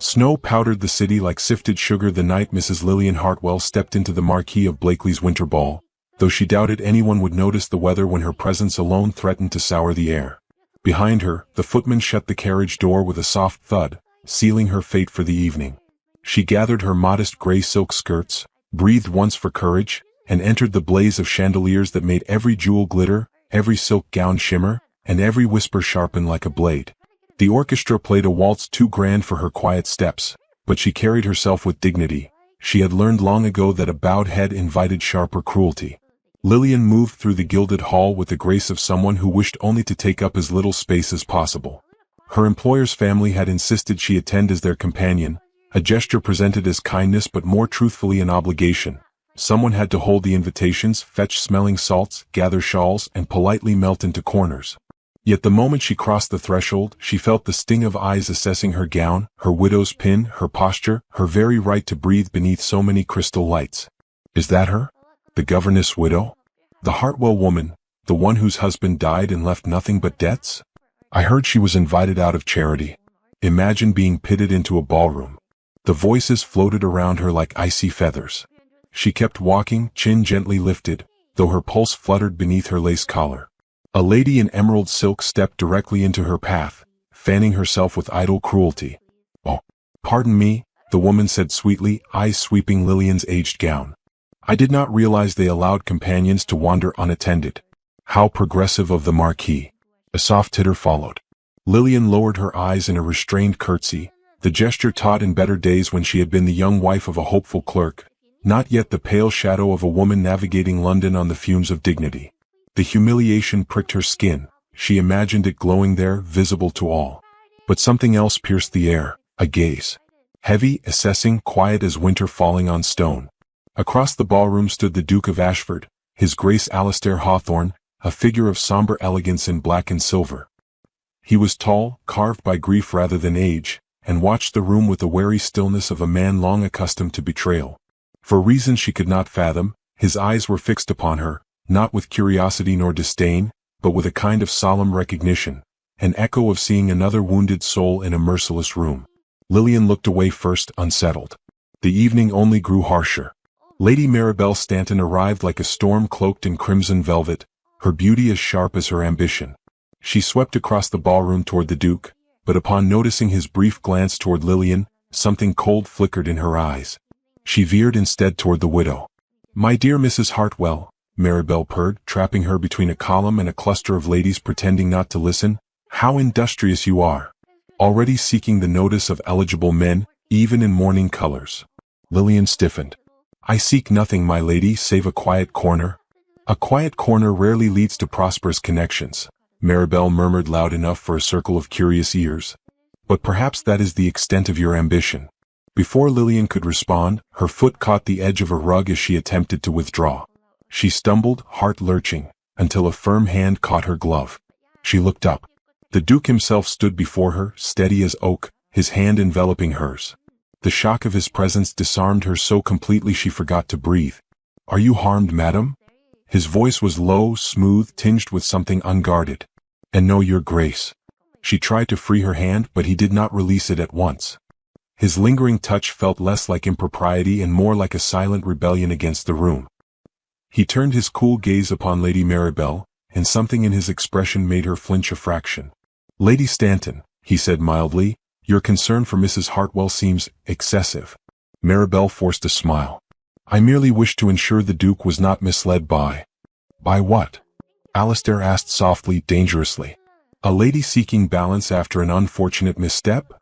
Snow powdered the city like sifted sugar the night Mrs. Lillian Hartwell stepped into the marquee of Blakely's winter ball, though she doubted anyone would notice the weather when her presence alone threatened to sour the air. Behind her, the footman shut the carriage door with a soft thud, sealing her fate for the evening. She gathered her modest gray silk skirts, breathed once for courage, and entered the blaze of chandeliers that made every jewel glitter, every silk gown shimmer, and every whisper sharpen like a blade. The orchestra played a waltz too grand for her quiet steps, but she carried herself with dignity. She had learned long ago that a bowed head invited sharper cruelty. Lillian moved through the gilded hall with the grace of someone who wished only to take up as little space as possible. Her employer's family had insisted she attend as their companion, a gesture presented as kindness but more truthfully an obligation. Someone had to hold the invitations, fetch smelling salts, gather shawls, and politely melt into corners. Yet the moment she crossed the threshold, she felt the sting of eyes assessing her gown, her widow's pin, her posture, her very right to breathe beneath so many crystal lights. Is that her? The governess widow? The Hartwell woman, the one whose husband died and left nothing but debts? I heard she was invited out of charity. Imagine being pitted into a ballroom. The voices floated around her like icy feathers. She kept walking, chin gently lifted, though her pulse fluttered beneath her lace collar. A lady in emerald silk stepped directly into her path, fanning herself with idle cruelty. "Oh, pardon me," the woman said sweetly, eyes sweeping Lillian's aged gown. "I did not realize they allowed companions to wander unattended." "How progressive of the Marquis." A soft titter followed. Lillian lowered her eyes in a restrained curtsy, the gesture taught in better days when she had been the young wife of a hopeful clerk, not yet the pale shadow of a woman navigating London on the fumes of dignity. The humiliation pricked her skin. She imagined it glowing there, visible to all. But something else pierced the air, a gaze. Heavy, assessing, quiet as winter falling on stone. Across the ballroom stood the Duke of Ashford, His Grace Alastair Hawthorne, a figure of somber elegance in black and silver. He was tall, carved by grief rather than age, and watched the room with the wary stillness of a man long accustomed to betrayal. For reasons she could not fathom, his eyes were fixed upon her, not with curiosity nor disdain, but with a kind of solemn recognition, an echo of seeing another wounded soul in a merciless room. Lillian looked away first, unsettled. The evening only grew harsher. Lady Maribel Stanton arrived like a storm cloaked in crimson velvet, her beauty as sharp as her ambition. She swept across the ballroom toward the Duke, but upon noticing his brief glance toward Lillian, something cold flickered in her eyes. She veered instead toward the widow. "My dear Mrs. Hartwell," Maribel purred, trapping her between a column and a cluster of ladies pretending not to listen, "how industrious you are! Already seeking the notice of eligible men, even in mourning colors." Lillian stiffened. "I seek nothing, my lady, save a quiet corner." "A quiet corner rarely leads to prosperous connections," Maribel murmured loud enough for a circle of curious ears. "But perhaps that is the extent of your ambition." Before Lillian could respond, her foot caught the edge of a rug as she attempted to withdraw. She stumbled, heart lurching, until a firm hand caught her glove. She looked up. The Duke himself stood before her, steady as oak, his hand enveloping hers. The shock of his presence disarmed her so completely she forgot to breathe. "Are you harmed, madam?" His voice was low, smooth, tinged with something unguarded. "And no, your grace." She tried to free her hand, but he did not release it at once. His lingering touch felt less like impropriety and more like a silent rebellion against the room. He turned his cool gaze upon Lady Maribel, and something in his expression made her flinch a fraction. "Lady Stanton," he said mildly, "your concern for Mrs. Hartwell seems excessive." Maribel forced a smile. "I merely wish to ensure the Duke was not misled by—" "By what?" Alastair asked softly, dangerously. "A lady seeking balance after an unfortunate misstep?"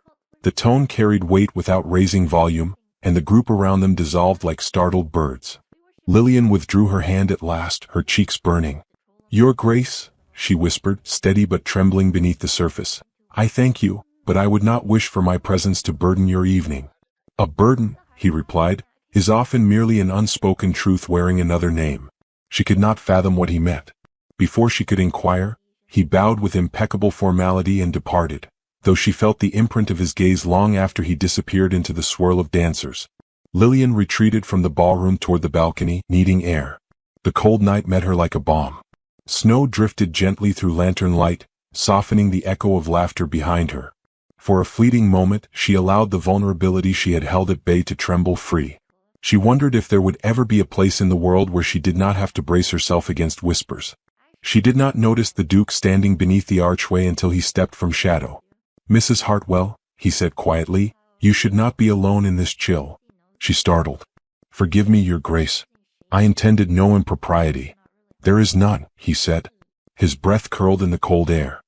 The tone carried weight without raising volume, and the group around them dissolved like startled birds. Lillian withdrew her hand at last, her cheeks burning. "Your Grace," she whispered, steady but trembling beneath the surface, "I thank you, but I would not wish for my presence to burden your evening." "A burden," he replied, "is often merely an unspoken truth wearing another name." She could not fathom what he meant. Before she could inquire, he bowed with impeccable formality and departed, though she felt the imprint of his gaze long after he disappeared into the swirl of dancers. Lillian retreated from the ballroom toward the balcony, needing air. The cold night met her like a bomb. Snow drifted gently through lantern light, softening the echo of laughter behind her. For a fleeting moment, she allowed the vulnerability she had held at bay to tremble free. She wondered if there would ever be a place in the world where she did not have to brace herself against whispers. She did not notice the Duke standing beneath the archway until he stepped from shadow. "Mrs. Hartwell," he said quietly, "you should not be alone in this chill." She startled. "Forgive me, Your Grace. I intended no impropriety." "There is none," he said. His breath curled in the cold air.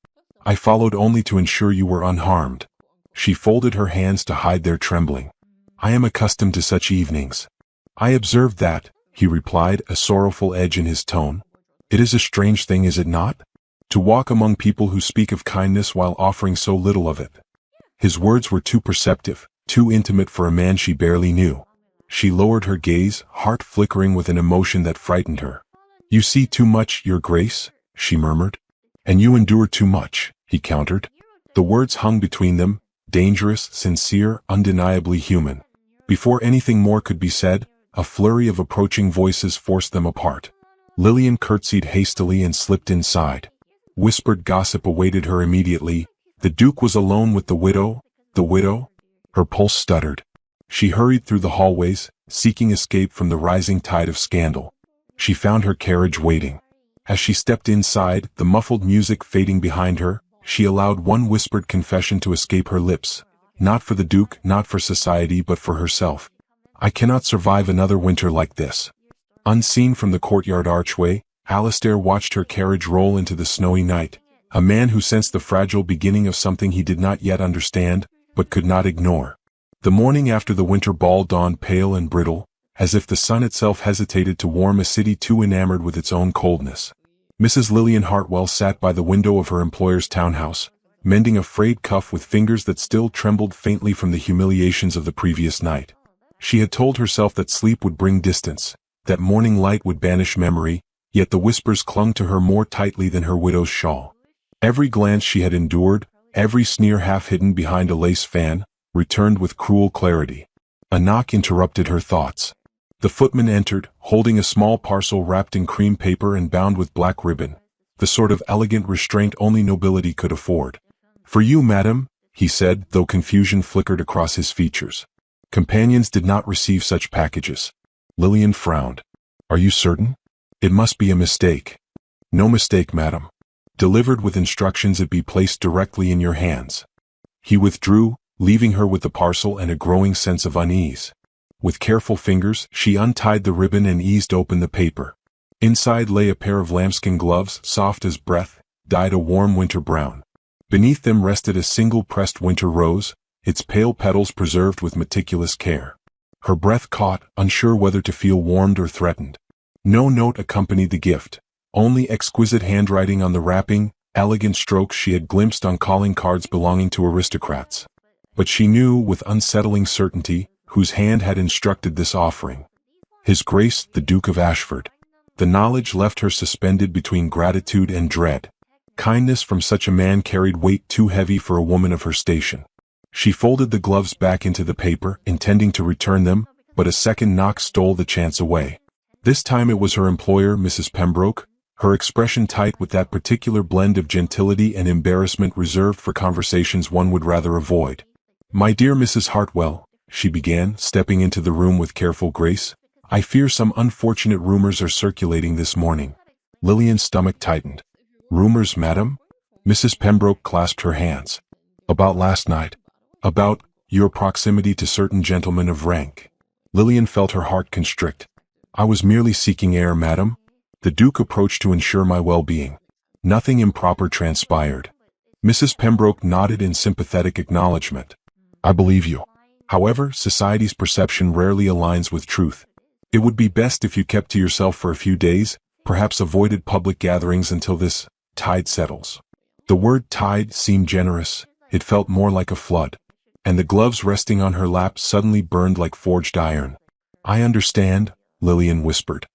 "I followed only to ensure you were unharmed." She folded her hands to hide their trembling. "I am accustomed to such evenings." "I observed that," he replied, a sorrowful edge in his tone. "It is a strange thing, is it not? To walk among people who speak of kindness while offering so little of it." His words were too perceptive, too intimate for a man she barely knew. She lowered her gaze, heart flickering with an emotion that frightened her. "You see too much, Your Grace," she murmured. "And you endure too much," he countered. The words hung between them, dangerous, sincere, undeniably human. Before anything more could be said, a flurry of approaching voices forced them apart. Lillian curtsied hastily and slipped inside. Whispered gossip awaited her immediately. The Duke was alone with the widow? The widow? Her pulse stuttered. She hurried through the hallways, seeking escape from the rising tide of scandal. She found her carriage waiting. As she stepped inside, the muffled music fading behind her, she allowed one whispered confession to escape her lips. Not for the Duke, not for society, but for herself. "I cannot survive another winter like this." Unseen from the courtyard archway, Alistair watched her carriage roll into the snowy night, a man who sensed the fragile beginning of something he did not yet understand, but could not ignore. The morning after the winter ball dawned pale and brittle, as if the sun itself hesitated to warm a city too enamored with its own coldness. Mrs. Lillian Hartwell sat by the window of her employer's townhouse, mending a frayed cuff with fingers that still trembled faintly from the humiliations of the previous night. She had told herself that sleep would bring distance, that morning light would banish memory, yet the whispers clung to her more tightly than her widow's shawl. Every glance she had endured, every sneer half hidden behind a lace fan, returned with cruel clarity. A knock interrupted her thoughts. The footman entered, holding a small parcel wrapped in cream paper and bound with black ribbon, the sort of elegant restraint only nobility could afford. "For you, madam," he said, though confusion flickered across his features. Companions did not receive such packages. Lillian frowned. "Are you certain? It must be a mistake." "No mistake, madam. Delivered with instructions it be placed directly in your hands." He withdrew, leaving her with the parcel and a growing sense of unease. With careful fingers, she untied the ribbon and eased open the paper. Inside lay a pair of lambskin gloves, soft as breath, dyed a warm winter brown. Beneath them rested a single pressed winter rose, its pale petals preserved with meticulous care. Her breath caught, unsure whether to feel warmed or threatened. No note accompanied the gift, only exquisite handwriting on the wrapping, elegant strokes she had glimpsed on calling cards belonging to aristocrats. But she knew, with unsettling certainty, whose hand had instructed this offering. His Grace, the Duke of Ashford. The knowledge left her suspended between gratitude and dread. Kindness from such a man carried weight too heavy for a woman of her station. She folded the gloves back into the paper, intending to return them, but a second knock stole the chance away. This time it was her employer, Mrs. Pembroke, her expression tight with that particular blend of gentility and embarrassment reserved for conversations one would rather avoid. "My dear Mrs. Hartwell," she began, stepping into the room with careful grace, "I fear some unfortunate rumors are circulating this morning." Lillian's stomach tightened. "Rumors, madam?" Mrs. Pembroke clasped her hands. "About last night. About your proximity to certain gentlemen of rank." Lillian felt her heart constrict. "I was merely seeking air, madam. The Duke approached to ensure my well-being. Nothing improper transpired." Mrs. Pembroke nodded in sympathetic acknowledgement. "I believe you. However, society's perception rarely aligns with truth. It would be best if you kept to yourself for a few days, perhaps avoided public gatherings until this tide settles." The word tide seemed generous. It felt more like a flood. And the gloves resting on her lap suddenly burned like forged iron. "I understand," Lillian whispered.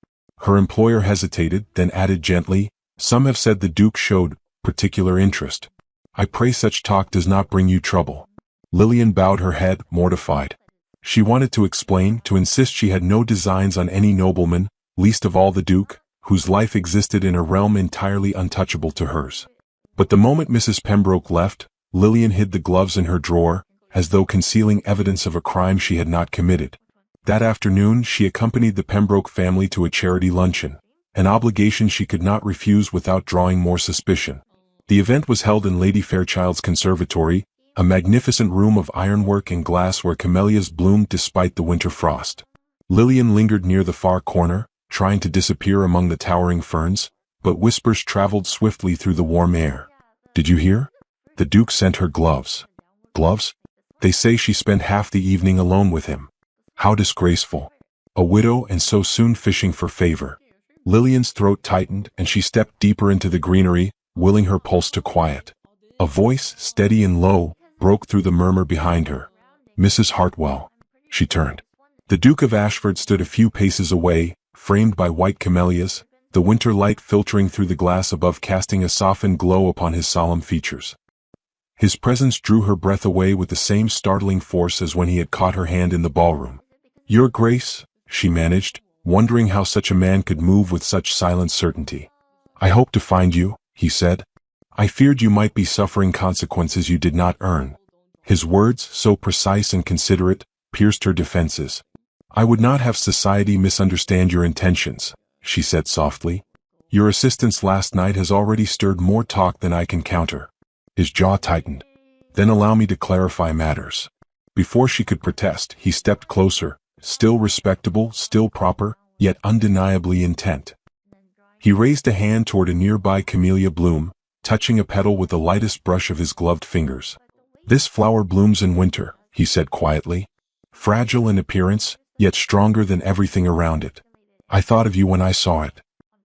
Her employer hesitated, then added gently, "Some have said the Duke showed particular interest. I pray such talk does not bring you trouble." Lillian bowed her head, mortified. She wanted to explain, to insist she had no designs on any nobleman, least of all the Duke, whose life existed in a realm entirely untouchable to hers. But the moment Mrs. Pembroke left, Lillian hid the gloves in her drawer, as though concealing evidence of a crime she had not committed. That afternoon she accompanied the Pembroke family to a charity luncheon, an obligation she could not refuse without drawing more suspicion. The event was held in Lady Fairchild's conservatory, a magnificent room of ironwork and glass where camellias bloomed despite the winter frost. Lillian lingered near the far corner, trying to disappear among the towering ferns, but whispers traveled swiftly through the warm air. "Did you hear? The Duke sent her gloves." "Gloves? They say she spent half the evening alone with him. How disgraceful. A widow and so soon fishing for favor." Lillian's throat tightened and she stepped deeper into the greenery, willing her pulse to quiet. A voice, steady and low, broke through the murmur behind her. "Mrs. Hartwell." She turned. The Duke of Ashford stood a few paces away, framed by white camellias, the winter light filtering through the glass above casting a softened glow upon his solemn features. His presence drew her breath away with the same startling force as when he had caught her hand in the ballroom. "Your Grace," she managed, wondering how such a man could move with such silent certainty. "I hope to find you," he said. "I feared you might be suffering consequences you did not earn." His words, so precise and considerate, pierced her defenses. "I would not have society misunderstand your intentions," she said softly. "Your assistance last night has already stirred more talk than I can counter." His jaw tightened. "Then allow me to clarify matters." Before she could protest, he stepped closer, still respectable, still proper, yet undeniably intent. He raised a hand toward a nearby camellia bloom, touching a petal with the lightest brush of his gloved fingers. "This flower blooms in winter," he said quietly. "Fragile in appearance, yet stronger than everything around it. I thought of you when I saw it."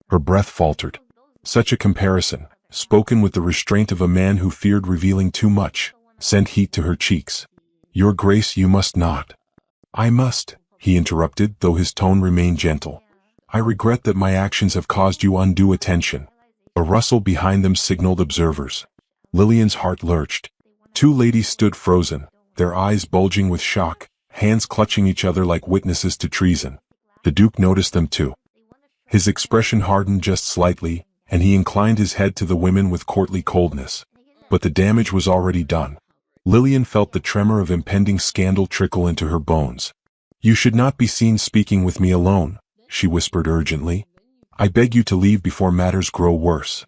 Her breath faltered. Such a comparison, spoken with the restraint of a man who feared revealing too much, sent heat to her cheeks. "Your Grace, you must not." "I must," he interrupted, though his tone remained gentle. "I regret that my actions have caused you undue attention." A rustle behind them signaled observers. Lillian's heart lurched. Two ladies stood frozen, their eyes bulging with shock, hands clutching each other like witnesses to treason. The Duke noticed them too. His expression hardened just slightly, and he inclined his head to the women with courtly coldness. But the damage was already done. Lillian felt the tremor of impending scandal trickle into her bones. "You should not be seen speaking with me alone," she whispered urgently. "I beg you to leave before matters grow worse."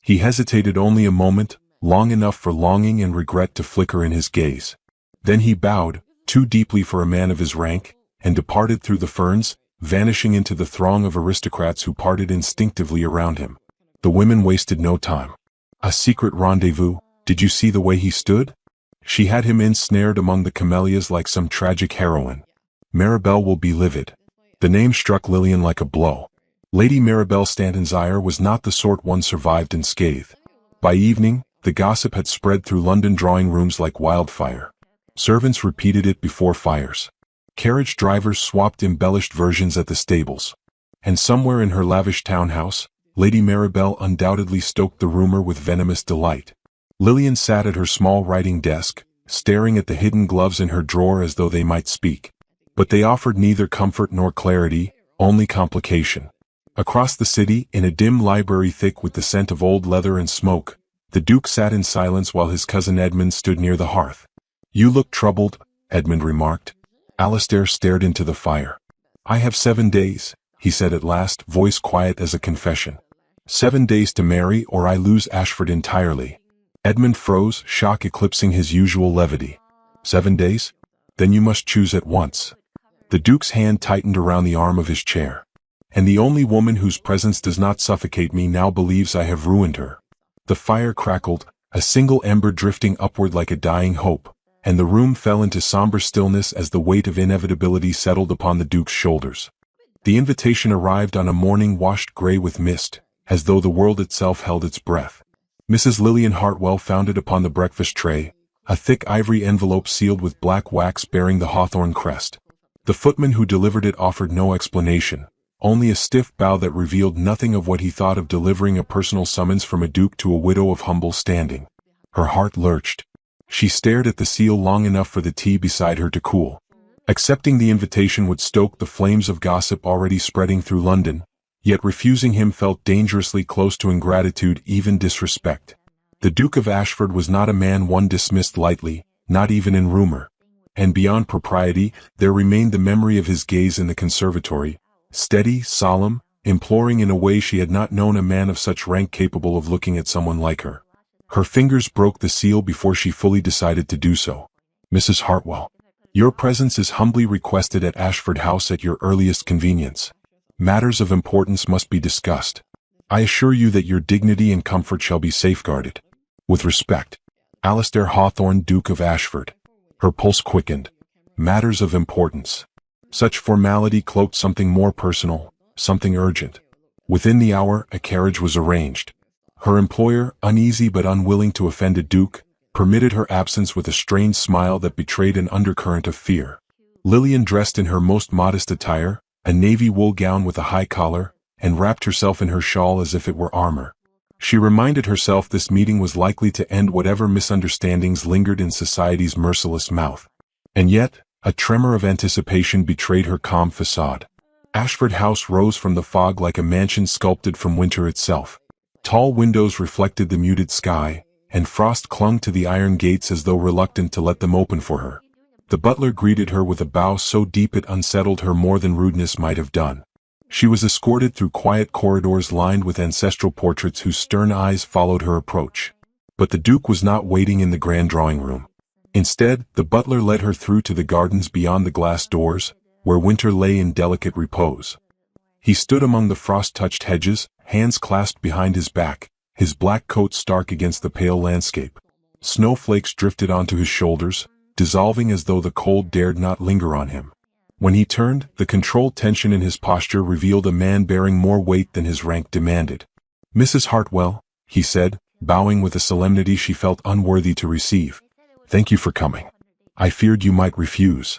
He hesitated only a moment, long enough for longing and regret to flicker in his gaze. Then he bowed, too deeply for a man of his rank, and departed through the ferns, vanishing into the throng of aristocrats who parted instinctively around him. The women wasted no time. "A secret rendezvous, did you see the way he stood?" She had him ensnared among the camellias like some tragic heroine. "Maribel will be livid." The name struck Lillian like a blow. Lady Maribel Stantonshire was not the sort one survived unscathed. By evening, the gossip had spread through London drawing rooms like wildfire. Servants repeated it before fires. Carriage drivers swapped embellished versions at the stables. And somewhere in her lavish townhouse, Lady Maribel undoubtedly stoked the rumor with venomous delight. Lillian sat at her small writing desk, staring at the hidden gloves in her drawer as though they might speak. But they offered neither comfort nor clarity, only complication. Across the city, in a dim library thick with the scent of old leather and smoke, the Duke sat in silence while his cousin Edmund stood near the hearth. "You look troubled," Edmund remarked. Alistair stared into the fire. "I have 7 days," he said at last, voice quiet as a confession. 7 days to marry or I lose Ashford entirely." Edmund froze, shock eclipsing his usual levity. 7 days? Then you must choose at once." The Duke's hand tightened around the arm of his chair. "And the only woman whose presence does not suffocate me now believes I have ruined her." The fire crackled, a single ember drifting upward like a dying hope, and the room fell into somber stillness as the weight of inevitability settled upon the Duke's shoulders. The invitation arrived on a morning washed gray with mist, as though the world itself held its breath. Mrs. Lillian Hartwell found it upon the breakfast tray, a thick ivory envelope sealed with black wax bearing the hawthorn crest. The footman who delivered it offered no explanation, only a stiff bow that revealed nothing of what he thought of delivering a personal summons from a duke to a widow of humble standing. Her heart lurched. She stared at the seal long enough for the tea beside her to cool. Accepting the invitation would stoke the flames of gossip already spreading through London, yet refusing him felt dangerously close to ingratitude, even disrespect. The Duke of Ashford was not a man one dismissed lightly, not even in rumor. And beyond propriety, there remained the memory of his gaze in the conservatory, steady, solemn, imploring in a way she had not known a man of such rank capable of looking at someone like her. Her fingers broke the seal before she fully decided to do so. "Mrs. Hartwell, your presence is humbly requested at Ashford House at your earliest convenience. Matters of importance must be discussed. I assure you that your dignity and comfort shall be safeguarded. With respect, Alastair Hawthorne, Duke of Ashford." Her pulse quickened. Matters of importance. Such formality cloaked something more personal, something urgent. Within the hour, a carriage was arranged. Her employer, uneasy but unwilling to offend a duke, permitted her absence with a strange smile that betrayed an undercurrent of fear. Lillian dressed in her most modest attire, a navy wool gown with a high collar, and wrapped herself in her shawl as if it were armor. She reminded herself this meeting was likely to end whatever misunderstandings lingered in society's merciless mouth. And yet, a tremor of anticipation betrayed her calm facade. Ashford House rose from the fog like a mansion sculpted from winter itself. Tall windows reflected the muted sky, and frost clung to the iron gates as though reluctant to let them open for her. The butler greeted her with a bow so deep it unsettled her more than rudeness might have done. She was escorted through quiet corridors lined with ancestral portraits whose stern eyes followed her approach. But the Duke was not waiting in the grand drawing room. Instead, the butler led her through to the gardens beyond the glass doors, where winter lay in delicate repose. He stood among the frost-touched hedges, hands clasped behind his back, his black coat stark against the pale landscape. Snowflakes drifted onto his shoulders, dissolving as though the cold dared not linger on him. When he turned, the controlled tension in his posture revealed a man bearing more weight than his rank demanded. "Mrs. Hartwell," he said, bowing with a solemnity she felt unworthy to receive. "Thank you for coming. I feared you might refuse."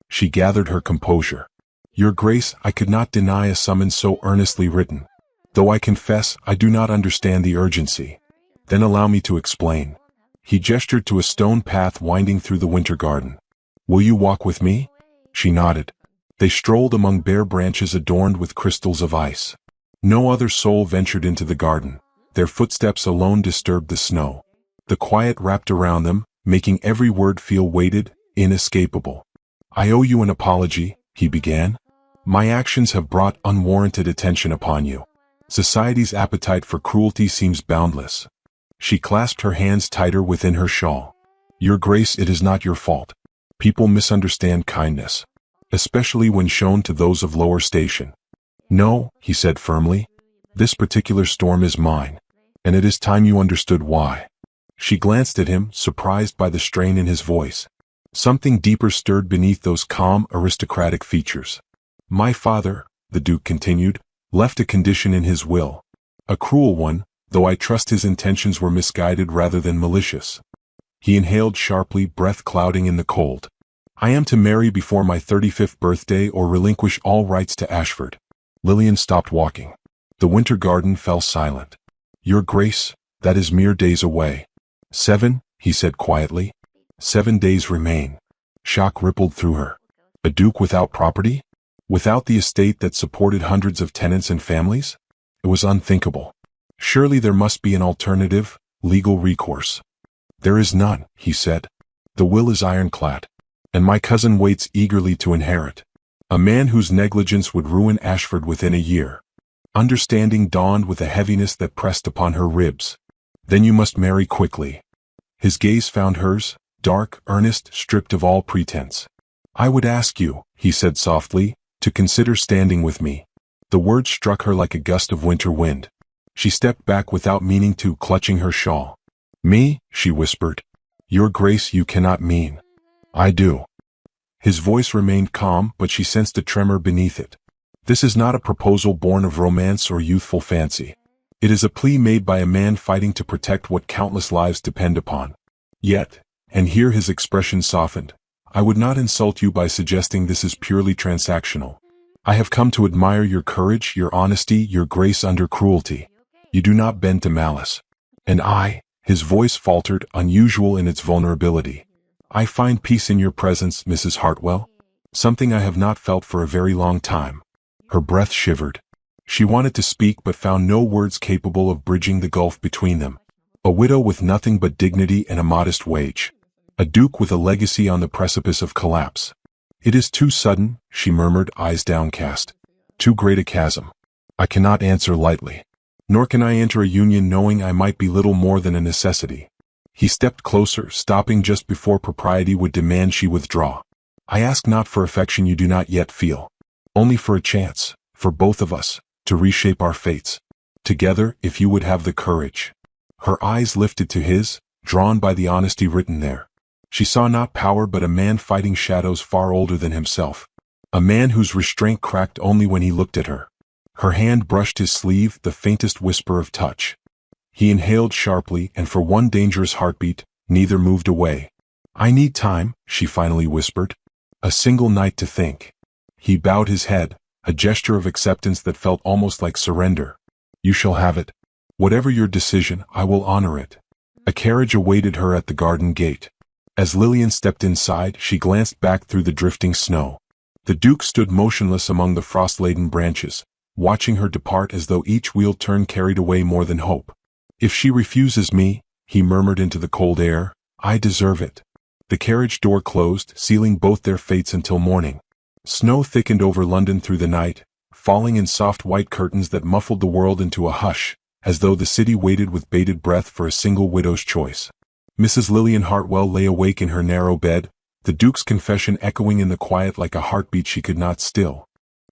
She gathered her composure. "Your Grace, I could not deny a summons so earnestly written. Though I confess, I do not understand the urgency. Then allow me to explain." He gestured to a stone path winding through the winter garden. "Will you walk with me?" She nodded. They strolled among bare branches adorned with crystals of ice. No other soul ventured into the garden. Their footsteps alone disturbed the snow. The quiet wrapped around them, making every word feel weighted, inescapable. "I owe you an apology," he began. "My actions have brought unwarranted attention upon you. Society's appetite for cruelty seems boundless." She clasped her hands tighter within her shawl. "Your Grace, it is not your fault. People misunderstand kindness, especially when shown to those of lower station." "No," he said firmly. "This particular storm is mine, and it is time you understood why." She glanced at him, surprised by the strain in his voice. Something deeper stirred beneath those calm, aristocratic features. "My father," the Duke continued, "left a condition in his will. A cruel one, though I trust his intentions were misguided rather than malicious." He inhaled sharply, breath clouding in the cold. "I am to marry before my 35th birthday or relinquish all rights to Ashford." Lillian stopped walking. The winter garden fell silent. "Your Grace, that is mere days away." "7," he said quietly. 7 days remain." Shock rippled through her. A duke without property? Without the estate that supported hundreds of tenants and families? It was unthinkable. Surely there must be an alternative, legal recourse. "There is none," he said. "The will is ironclad, and my cousin waits eagerly to inherit. A man whose negligence would ruin Ashford within a year." Understanding dawned with a heaviness that pressed upon her ribs. "Then you must marry quickly." His gaze found hers, dark, earnest, stripped of all pretense. "I would ask you," he said softly, "to consider standing with me." The words struck her like a gust of winter wind. She stepped back without meaning to, clutching her shawl. "Me?" she whispered. "Your Grace, you cannot mean." "I do." His voice remained calm, but she sensed a tremor beneath it. "This is not a proposal born of romance or youthful fancy. It is a plea made by a man fighting to protect what countless lives depend upon. Yet," and here his expression softened, "I would not insult you by suggesting this is purely transactional. I have come to admire your courage, your honesty, your grace under cruelty. You do not bend to malice. And his voice faltered, unusual in its vulnerability. "I find peace in your presence, Mrs. Hartwell. Something I have not felt for a very long time." Her breath shivered. She wanted to speak but found no words capable of bridging the gulf between them. A widow with nothing but dignity and a modest wage. A duke with a legacy on the precipice of collapse. It is too sudden, she murmured, eyes downcast. Too great a chasm. I cannot answer lightly. Nor can I enter a union knowing I might be little more than a necessity. He stepped closer, stopping just before propriety would demand she withdraw. I ask not for affection you do not yet feel. Only for a chance, for both of us, to reshape our fates. Together, if you would have the courage. Her eyes lifted to his, drawn by the honesty written there. She saw not power but a man fighting shadows far older than himself. A man whose restraint cracked only when he looked at her. Her hand brushed his sleeve, the faintest whisper of touch. He inhaled sharply, and for one dangerous heartbeat, neither moved away. I need time, she finally whispered. A single night to think. He bowed his head, a gesture of acceptance that felt almost like surrender. You shall have it. Whatever your decision, I will honor it. A carriage awaited her at the garden gate. As Lillian stepped inside, she glanced back through the drifting snow. The Duke stood motionless among the frost-laden branches, watching her depart as though each wheel turn carried away more than hope. If she refuses me, he murmured into the cold air, I deserve it. The carriage door closed, sealing both their fates until morning. Snow thickened over London through the night, falling in soft white curtains that muffled the world into a hush, as though the city waited with bated breath for a single widow's choice. Mrs. Lillian Hartwell lay awake in her narrow bed, the Duke's confession echoing in the quiet like a heartbeat she could not still.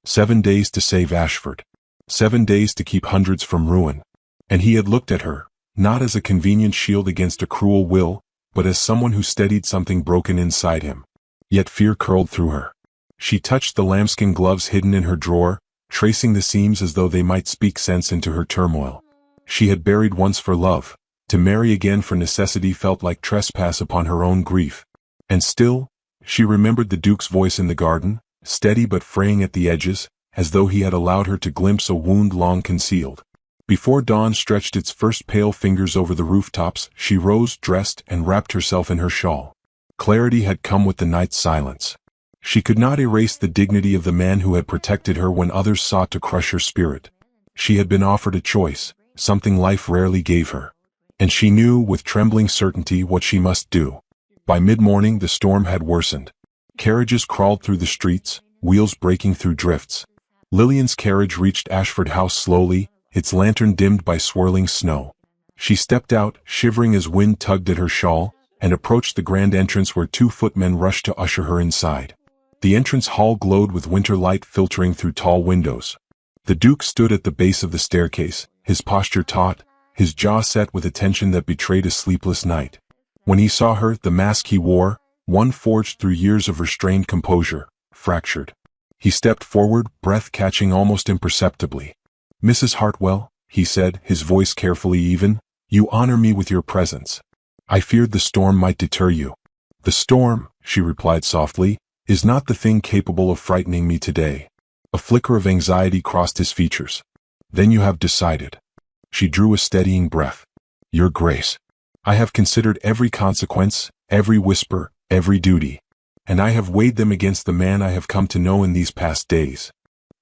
7 days to save Ashford. 7 days to keep hundreds from ruin. And he had looked at her, not as a convenient shield against a cruel will, but as someone who steadied something broken inside him. Yet fear curled through her. She touched the lambskin gloves hidden in her drawer, tracing the seams as though they might speak sense into her turmoil. She had buried once for love. To marry again for necessity felt like trespass upon her own grief. And still, she remembered the Duke's voice in the garden, steady but fraying at the edges, as though he had allowed her to glimpse a wound long concealed. Before dawn stretched its first pale fingers over the rooftops, she rose, dressed, and wrapped herself in her shawl. Clarity had come with the night's silence. She could not erase the dignity of the man who had protected her when others sought to crush her spirit. She had been offered a choice, something life rarely gave her. And she knew with trembling certainty what she must do. By mid-morning the storm had worsened. Carriages crawled through the streets, wheels breaking through drifts. Lillian's carriage reached Ashford House slowly, its lantern dimmed by swirling snow. She stepped out, shivering as wind tugged at her shawl, and approached the grand entrance where 2 footmen rushed to usher her inside. The entrance hall glowed with winter light filtering through tall windows. The Duke stood at the base of the staircase, his posture taut, his jaw set with a tension that betrayed a sleepless night. When he saw her, the mask he wore, one forged through years of restrained composure, fractured. He stepped forward, breath catching almost imperceptibly. Mrs. Hartwell, he said, his voice carefully even, you honor me with your presence. I feared the storm might deter you. The storm, she replied softly, is not the thing capable of frightening me today. A flicker of anxiety crossed his features. Then you have decided. She drew a steadying breath. Your Grace. I have considered every consequence, every whisper, every duty. And I have weighed them against the man I have come to know in these past days.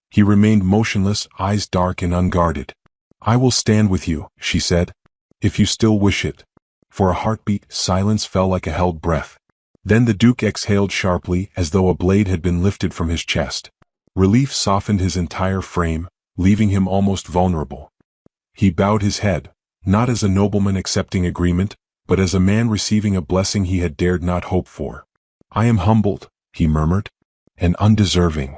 He remained motionless, eyes dark and unguarded. I will stand with you, she said, if you still wish it. For a heartbeat, silence fell like a held breath. Then the Duke exhaled sharply as though a blade had been lifted from his chest. Relief softened his entire frame, leaving him almost vulnerable. He bowed his head, not as a nobleman accepting agreement, but as a man receiving a blessing he had dared not hope for. I am humbled, he murmured, and undeserving.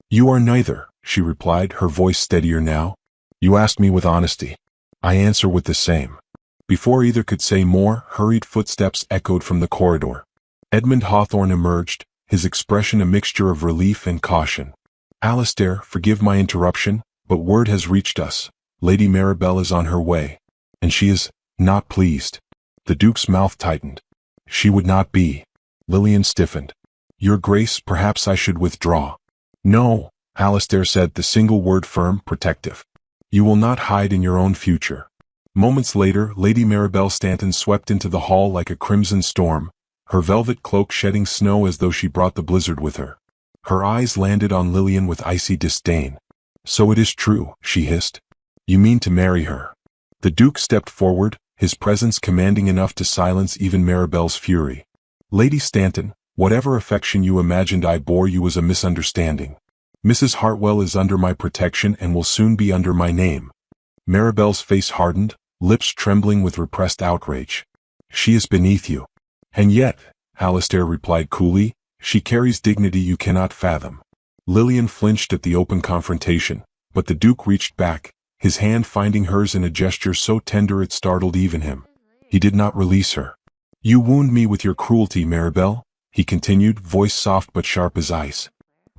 You are neither, she replied, her voice steadier now. You asked me with honesty. I answer with the same. Before either could say more, hurried footsteps echoed from the corridor. Edmund Hawthorne emerged, his expression a mixture of relief and caution. Alistair, forgive my interruption, but word has reached us. Lady Maribel is on her way. And she is not pleased. The Duke's mouth tightened. She would not be. Lillian stiffened. Your Grace, perhaps I should withdraw. No, Alistair said, the single word firm, protective. You will not hide in your own future. Moments later, Lady Maribel Stanton swept into the hall like a crimson storm, her velvet cloak shedding snow as though she brought the blizzard with her. Her eyes landed on Lillian with icy disdain. So it is true, she hissed. You mean to marry her? The Duke stepped forward, his presence commanding enough to silence even Maribel's fury. "Lady Stanton, whatever affection you imagined I bore you was a misunderstanding. Mrs. Hartwell is under my protection and will soon be under my name." Maribel's face hardened, lips trembling with repressed outrage. "She is beneath you." "And yet," Alistair replied coolly, "she carries dignity you cannot fathom." Lillian flinched at the open confrontation, but the Duke reached back, his hand finding hers in a gesture so tender it startled even him. He did not release her. "You wound me with your cruelty, Maribel," he continued, voice soft but sharp as ice.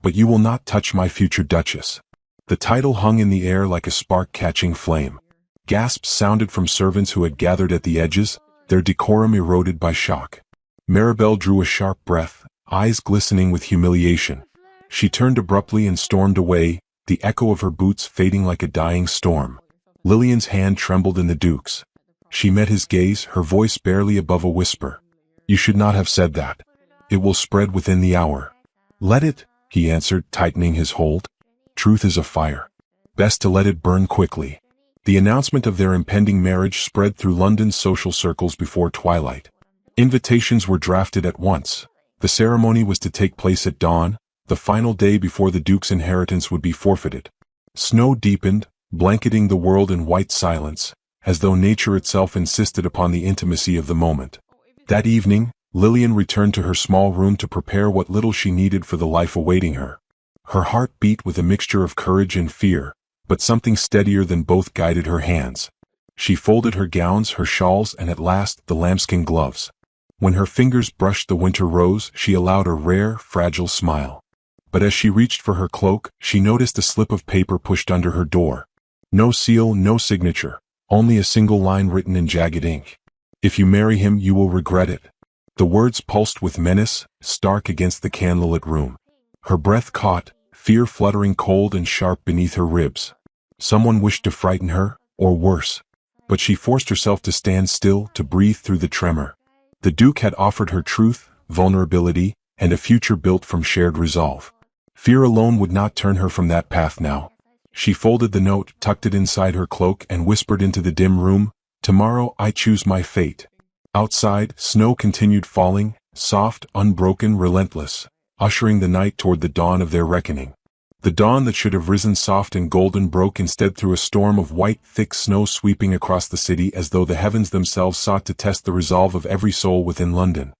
"But you will not touch my future Duchess." The title hung in the air like a spark catching flame. Gasps sounded from servants who had gathered at the edges, their decorum eroded by shock. Maribel drew a sharp breath, eyes glistening with humiliation. She turned abruptly and stormed away, the echo of her boots fading like a dying storm. Lillian's hand trembled in the Duke's. She met his gaze, her voice barely above a whisper. "You should not have said that. It will spread within the hour." "Let it," he answered, tightening his hold. "Truth is a fire. Best to let it burn quickly." The announcement of their impending marriage spread through London's social circles before twilight. Invitations were drafted at once. The ceremony was to take place at dawn, the final day before the Duke's inheritance would be forfeited. Snow deepened, blanketing the world in white silence, as though nature itself insisted upon the intimacy of the moment. That evening, Lillian returned to her small room to prepare what little she needed for the life awaiting her. Her heart beat with a mixture of courage and fear, but something steadier than both guided her hands. She folded her gowns, her shawls, and at last the lambskin gloves. When her fingers brushed the winter rose, she allowed a rare, fragile smile. But as she reached for her cloak, she noticed a slip of paper pushed under her door. No seal, no signature, only a single line written in jagged ink. "If you marry him, you will regret it." The words pulsed with menace, stark against the candlelit room. Her breath caught, fear fluttering cold and sharp beneath her ribs. Someone wished to frighten her, or worse. But she forced herself to stand still, to breathe through the tremor. The Duke had offered her truth, vulnerability, and a future built from shared resolve. Fear alone would not turn her from that path now. She folded the note, tucked it inside her cloak, and whispered into the dim room, "Tomorrow I choose my fate." Outside, snow continued falling, soft, unbroken, relentless, ushering the night toward the dawn of their reckoning. The dawn that should have risen soft and golden broke instead through a storm of white, thick snow sweeping across the city as though the heavens themselves sought to test the resolve of every soul within London.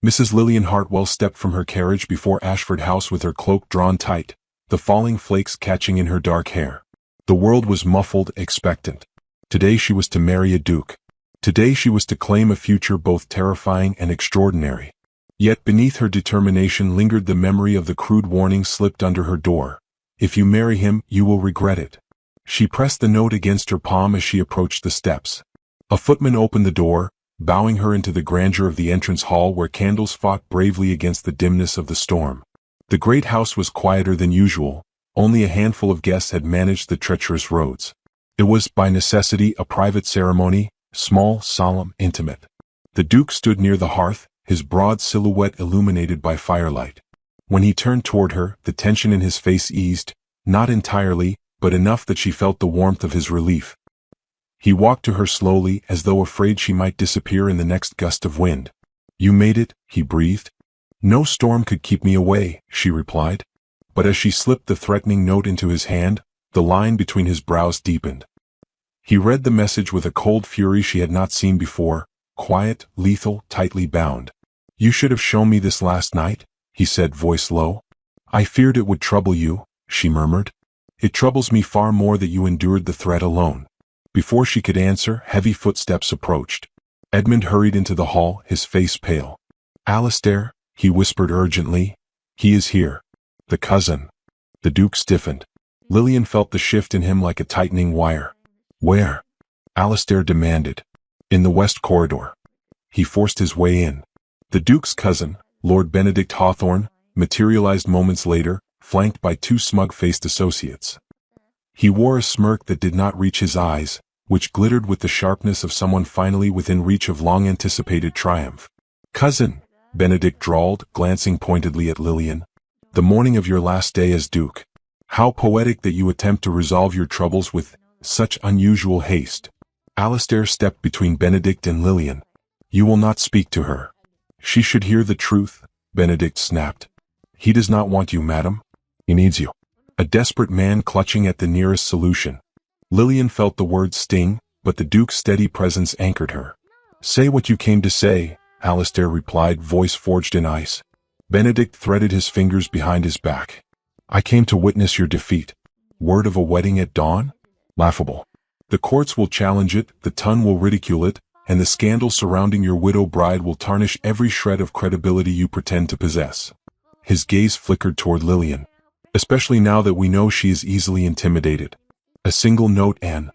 Mrs. Lillian Hartwell stepped from her carriage before Ashford House with her cloak drawn tight, the falling flakes catching in her dark hair. The world was muffled, expectant. Today she was to marry a duke. Today she was to claim a future both terrifying and extraordinary. Yet beneath her determination lingered the memory of the crude warning slipped under her door. "If you marry him, you will regret it." She pressed the note against her palm as she approached the steps. A footman opened the door, bowing her into the grandeur of the entrance hall where candles fought bravely against the dimness of the storm. The great house was quieter than usual, only a handful of guests had managed the treacherous roads. It was, by necessity, a private ceremony, small, solemn, intimate. The Duke stood near the hearth, his broad silhouette illuminated by firelight. When he turned toward her, the tension in his face eased, not entirely, but enough that she felt the warmth of his relief. He walked to her slowly, as though afraid she might disappear in the next gust of wind. "You made it," he breathed. "No storm could keep me away," she replied. But as she slipped the threatening note into his hand, the line between his brows deepened. He read the message with a cold fury she had not seen before, quiet, lethal, tightly bound. "You should have shown me this last night," he said, voice low. "I feared it would trouble you," she murmured. "It troubles me far more that you endured the threat alone." Before she could answer, heavy footsteps approached. Edmund hurried into the hall, his face pale. "Alistair," he whispered urgently. "He is here." "The cousin." The Duke stiffened. Lillian felt the shift in him like a tightening wire. "Where?" Alistair demanded. "In the west corridor." He forced his way in. The Duke's cousin, Lord Benedict Hawthorne, materialized moments later, flanked by two smug-faced associates. He wore a smirk that did not reach his eyes, which glittered with the sharpness of someone finally within reach of long-anticipated triumph. "Cousin," Benedict drawled, glancing pointedly at Lillian. "The morning of your last day as Duke. How poetic that you attempt to resolve your troubles with such unusual haste." Alistair stepped between Benedict and Lillian. "You will not speak to her." "She should hear the truth," Benedict snapped. "He does not want you, madam. He needs you." A desperate man clutching at the nearest solution. Lillian felt the words sting, but the Duke's steady presence anchored her. "Say what you came to say," Alistair replied, voice forged in ice. Benedict threaded his fingers behind his back. "I came to witness your defeat." "Word of a wedding at dawn? Laughable. The courts will challenge it, the Ton will ridicule it, and the scandal surrounding your widow bride will tarnish every shred of credibility you pretend to possess." His gaze flickered toward Lillian. "Especially now that we know she is easily intimidated." A single note and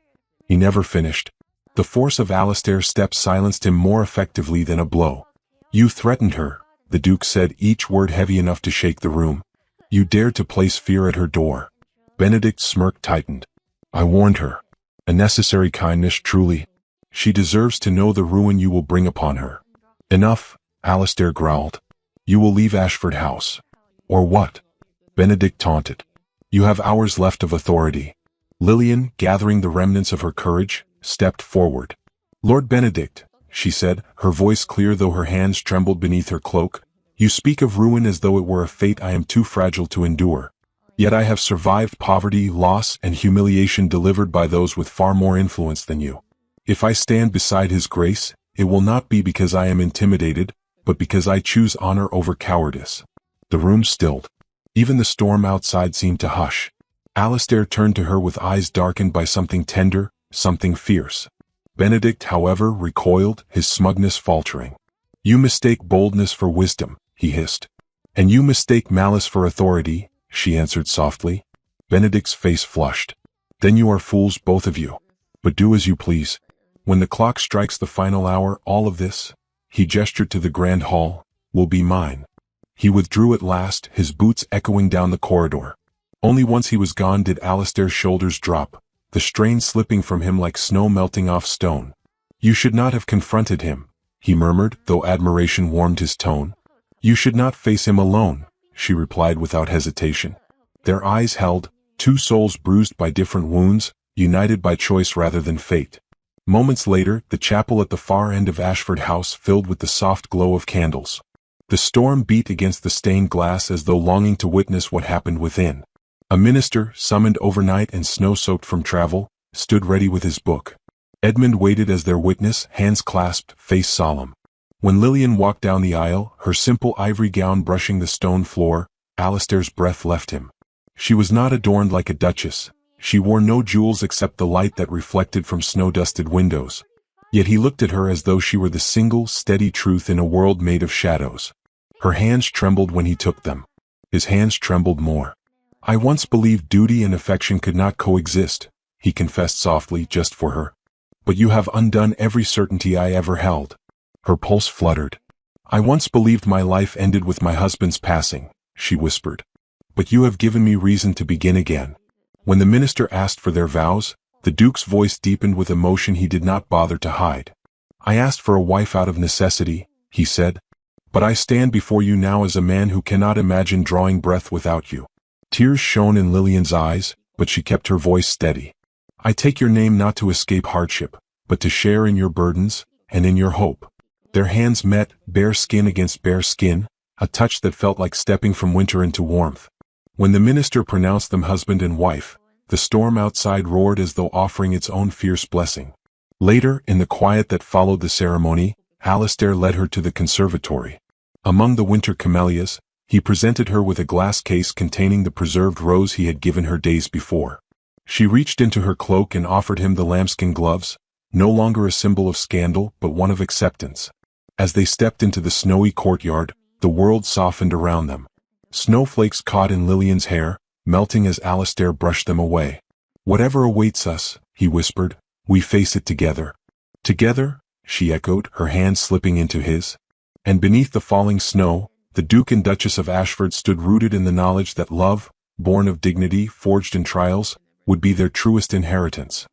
he never finished. The force of Alistair's steps silenced him more effectively than a blow. "You threatened her," the Duke said, each word heavy enough to shake the room. "You dared to place fear at her door." Benedict's smirk tightened. "I warned her. A necessary kindness, truly. She deserves to know the ruin you will bring upon her." "Enough," Alistair growled. "You will leave Ashford House." "Or what?" Benedict taunted. "You have hours left of authority." Lillian, gathering the remnants of her courage, stepped forward. "Lord Benedict," she said, her voice clear though her hands trembled beneath her cloak, "you speak of ruin as though it were a fate I am too fragile to endure. Yet I have survived poverty, loss, and humiliation delivered by those with far more influence than you. If I stand beside His Grace, it will not be because I am intimidated, but because I choose honor over cowardice." The room stilled. Even the storm outside seemed to hush. Alistair turned to her with eyes darkened by something tender, something fierce. Benedict, however, recoiled, his smugness faltering. "You mistake boldness for wisdom," he hissed. "And you mistake malice for authority," she answered softly. Benedict's face flushed. "Then you are fools, both of you. But do as you please. When the clock strikes the final hour, all of this," he gestured to the grand hall, "will be mine." He withdrew at last, his boots echoing down the corridor. Only once he was gone did Alistair's shoulders drop, the strain slipping from him like snow melting off stone. "You should not have confronted him," he murmured, though admiration warmed his tone. "You should not face him alone," she replied without hesitation. Their eyes held, two souls bruised by different wounds, united by choice rather than fate. Moments later, the chapel at the far end of Ashford House filled with the soft glow of candles. The storm beat against the stained glass as though longing to witness what happened within. A minister, summoned overnight and snow-soaked from travel, stood ready with his book. Edmund waited as their witness, hands clasped, face solemn. When Lillian walked down the aisle, her simple ivory gown brushing the stone floor, Alistair's breath left him. She was not adorned like a duchess. She wore no jewels except the light that reflected from snow-dusted windows. Yet he looked at her as though she were the single, steady truth in a world made of shadows. Her hands trembled when he took them. His hands trembled more. "I once believed duty and affection could not coexist," he confessed softly, just for her. "But you have undone every certainty I ever held." Her pulse fluttered. "I once believed my life ended with my husband's passing," she whispered. "But you have given me reason to begin again." When the minister asked for their vows, the Duke's voice deepened with emotion he did not bother to hide. "I asked for a wife out of necessity," he said. "But I stand before you now as a man who cannot imagine drawing breath without you." Tears shone in Lillian's eyes, but she kept her voice steady. "I take your name not to escape hardship, but to share in your burdens, and in your hope." Their hands met, bare skin against bare skin, a touch that felt like stepping from winter into warmth. When the minister pronounced them husband and wife, the storm outside roared as though offering its own fierce blessing. Later, in the quiet that followed the ceremony, Alistair led her to the conservatory. Among the winter camellias, he presented her with a glass case containing the preserved rose he had given her days before. She reached into her cloak and offered him the lambskin gloves, no longer a symbol of scandal but one of acceptance. As they stepped into the snowy courtyard, the world softened around them. Snowflakes caught in Lillian's hair, melting as Alistair brushed them away. "Whatever awaits us," he whispered, "we face it together." "Together?" she echoed, her hand slipping into his. And beneath the falling snow, the Duke and Duchess of Ashford stood rooted in the knowledge that love, born of dignity, forged in trials, would be their truest inheritance.